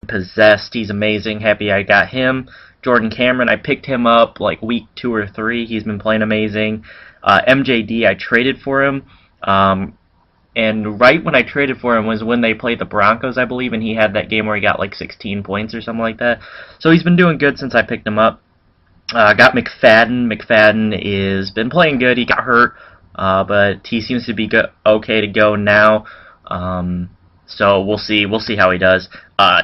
possessed. He's amazing. Happy I got him. Jordan Cameron, I picked him up like week 2 or 3. He's been playing amazing. MJD, I traded for him. And right when I traded for him was when they played the Broncos, I believe, and he had that game where he got like 16 points or something like that. So he's been doing good since I picked him up. Got McFadden. McFadden is been playing good. He got hurt, but he seems to be okay to go now. So we'll see. We'll see how he does.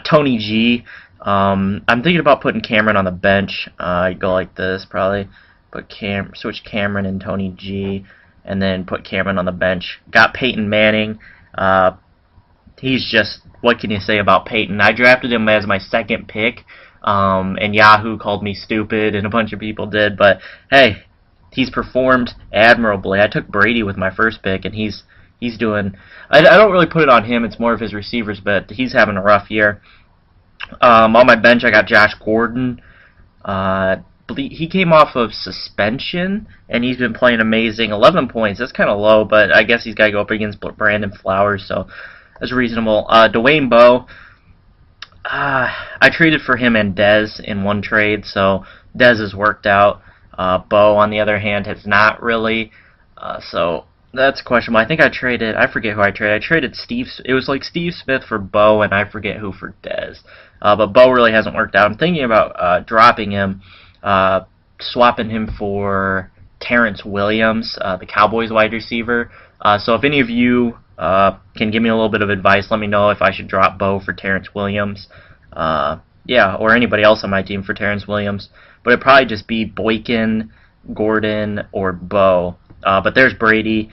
Tony G. I'm thinking about putting Cameron on the bench. I'd go like this probably. Switch Cameron and Tony G, and then put Cameron on the bench. Got Peyton Manning. He's just, what can you say about Peyton? I drafted him as my second pick, and Yahoo called me stupid, and a bunch of people did, but hey, he's performed admirably. I took Brady with my first pick, and he's doing, I don't really put it on him, it's more of his receivers, but he's having a rough year. On my bench, I got Josh Gordon. He came off of suspension, and he's been playing amazing. 11 points, that's kind of low, but I guess he's got to go up against Brandon Flowers, so that's reasonable. Dwayne Bowe, I traded for him and Dez in one trade, so Dez has worked out. Bowe, on the other hand, has not really, so that's questionable. I think I forget who I traded. I traded it was like Steve Smith for Bowe, and I forget who for Dez. But Bowe really hasn't worked out. I'm thinking about dropping him, swapping him for Terrence Williams, the Cowboys wide receiver. So if any of you can give me a little bit of advice, let me know if I should drop Bowe for Terrence Williams. Yeah, or anybody else on my team for Terrence Williams. But it'd probably just be Boykin, Gordon, or Bowe. But there's Brady.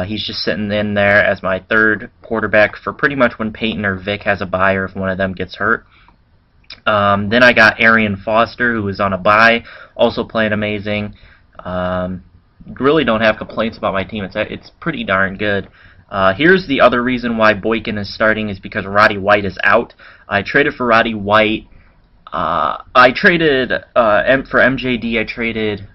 He's just sitting in there as my third quarterback for pretty much when Peyton or Vic has a bye or if one of them gets hurt. Then I got Arian Foster, who is on a bye, also playing amazing. Really don't have complaints about my team. It's pretty darn good. Here's the other reason why Boykin is starting is because Roddy White is out. I traded for Roddy White. I traded for MJD. I traded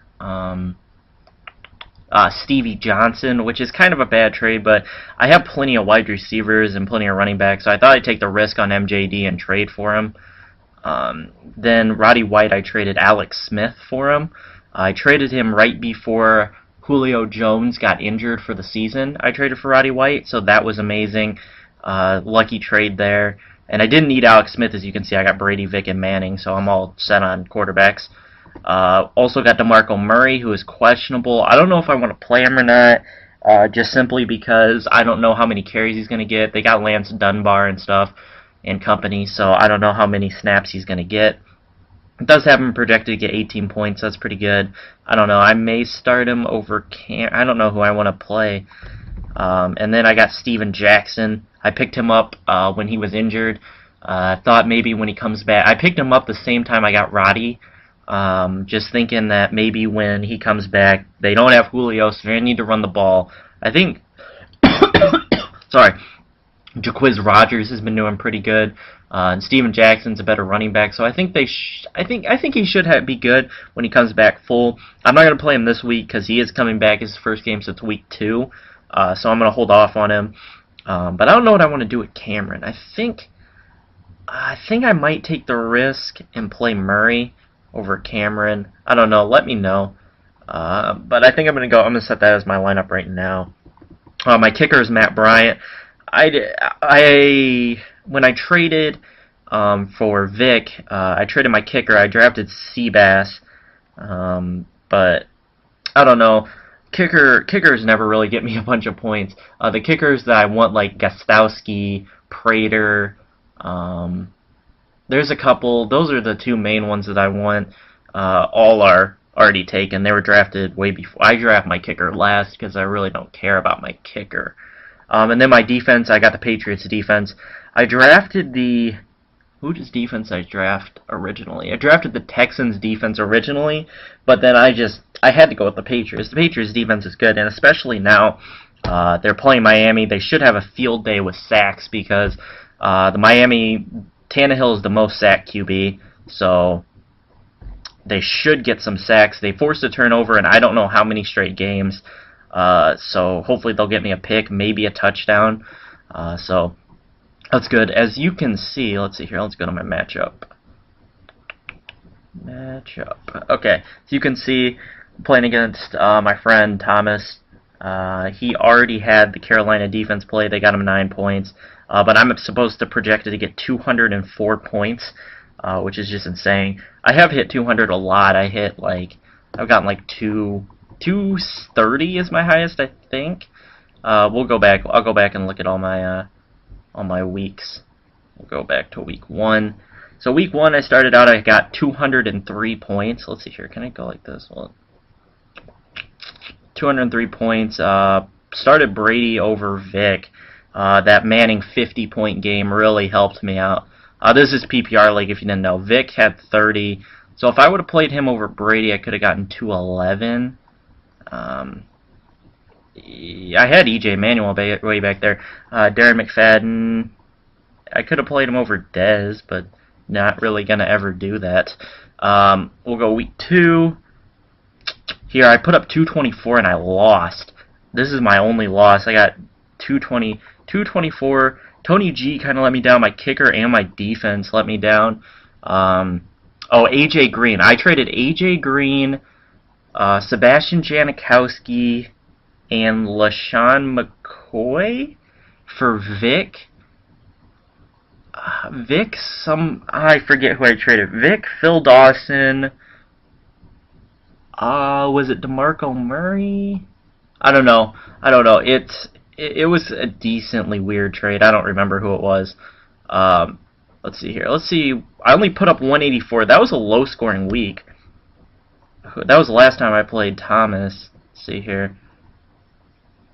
Stevie Johnson, which is kind of a bad trade, but I have plenty of wide receivers and plenty of running backs, so I thought I'd take the risk on MJD and trade for him. Then Roddy White, I traded Alex Smith for him. I traded him right before Julio Jones got injured for the season. I traded for Roddy White, so that was amazing. Lucky trade there. And I didn't need Alex Smith, as you can see. I got Brady, Vic, and Manning, so I'm all set on quarterbacks. Also got DeMarco Murray, who is questionable. I don't know if I want to play him or not, just simply because I don't know how many carries he's going to get. They got Lance Dunbar and stuff and company, so I don't know how many snaps he's going to get. It does have him projected to get 18 points. That's pretty good. I don't know. I may start him over I don't know who I want to play. And then I got Steven Jackson. I picked him up when he was injured. I thought maybe when he comes back. I picked him up the same time I got Roddy. Just thinking that maybe when he comes back, they don't have Julio, so they need to run the ball. I think, sorry, Jacquizz Rodgers has been doing pretty good, and Steven Jackson's a better running back, so I think I think he should be good when he comes back full. I'm not gonna play him this week because he is coming back his first game since week 2, so I'm gonna hold off on him. But I don't know what I want to do with Cameron. I think I might take the risk and play Murray over Cameron. I don't know. Let me know. But I think I'm going to set that as my lineup right now. My kicker is Matt Bryant. When I traded for Vic, I traded my kicker. I drafted Seabass. But I don't know. Kickers never really get me a bunch of points. The kickers that I want, like Gostowski, Prater, there's a couple. Those are the two main ones that I want. All are already taken. They were drafted way before. I draft my kicker last because I really don't care about my kicker. And then my defense, I got the Patriots defense. I drafted whose defense I draft originally? I drafted the Texans defense originally, but then I had to go with the Patriots. The Patriots defense is good, and especially now they're playing Miami. They should have a field day with sacks because the Miami Tannehill is the most sacked QB, so they should get some sacks. They forced a turnover, and I don't know how many straight games. So hopefully they'll get me a pick, maybe a touchdown. So That's good. As you can see, let's see here. Let's go to my matchup. Okay, so you can see playing against my friend Thomas. He already had the Carolina defense play. They got him 9 points. But I'm supposed to project it to get 204 points, which is just insane. I have hit 200 a lot. I've gotten like 230 is my highest, I think. We'll go back. I'll go back and look at all my weeks. We'll go back to week 1. So week 1, I started out. I got 203 points. Let's see here. Can I go like this? Well, 203 points. Started Brady over Vic. That Manning 50-point game really helped me out. This is PPR League, if you didn't know. Vic had 30. So if I would have played him over Brady, I could have gotten 211. I had EJ Manuel way back there. Darren McFadden. I could have played him over Dez, but not really going to ever do that. We'll go week 2. Here, I put up 224 and I lost. This is my only loss. I got 224. Tony G kind of let me down. My kicker and my defense let me down. AJ Green. I traded AJ Green, Sebastian Janikowski, and LaShawn McCoy for Vic. I forget who I traded. Vic, Phil Dawson. Was it DeMarco Murray? I don't know. It was a decently weird trade. I don't remember who it was. Let's see here. Let's see. I only put up 184. That was a low-scoring week. That was the last time I played Thomas. Let's see here.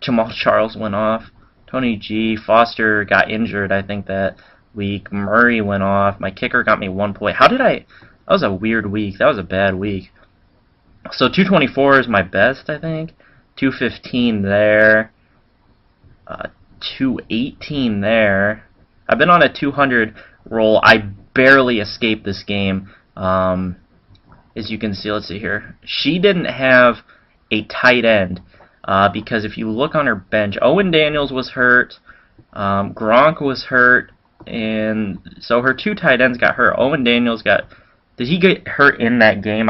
Jamal Charles went off. Tony G. Foster got injured, I think, that week. Murray went off. My kicker got me 1 point. That was a weird week. That was a bad week. So 224 is my best, I think. 215 there. 218 there. I've been on a 200 roll. I barely escaped this game. As you can see, let's see here. She didn't have a tight end because if you look on her bench, Owen Daniels was hurt, Gronk was hurt, and so her 2 tight ends got hurt. Owen Daniels did he get hurt in that game?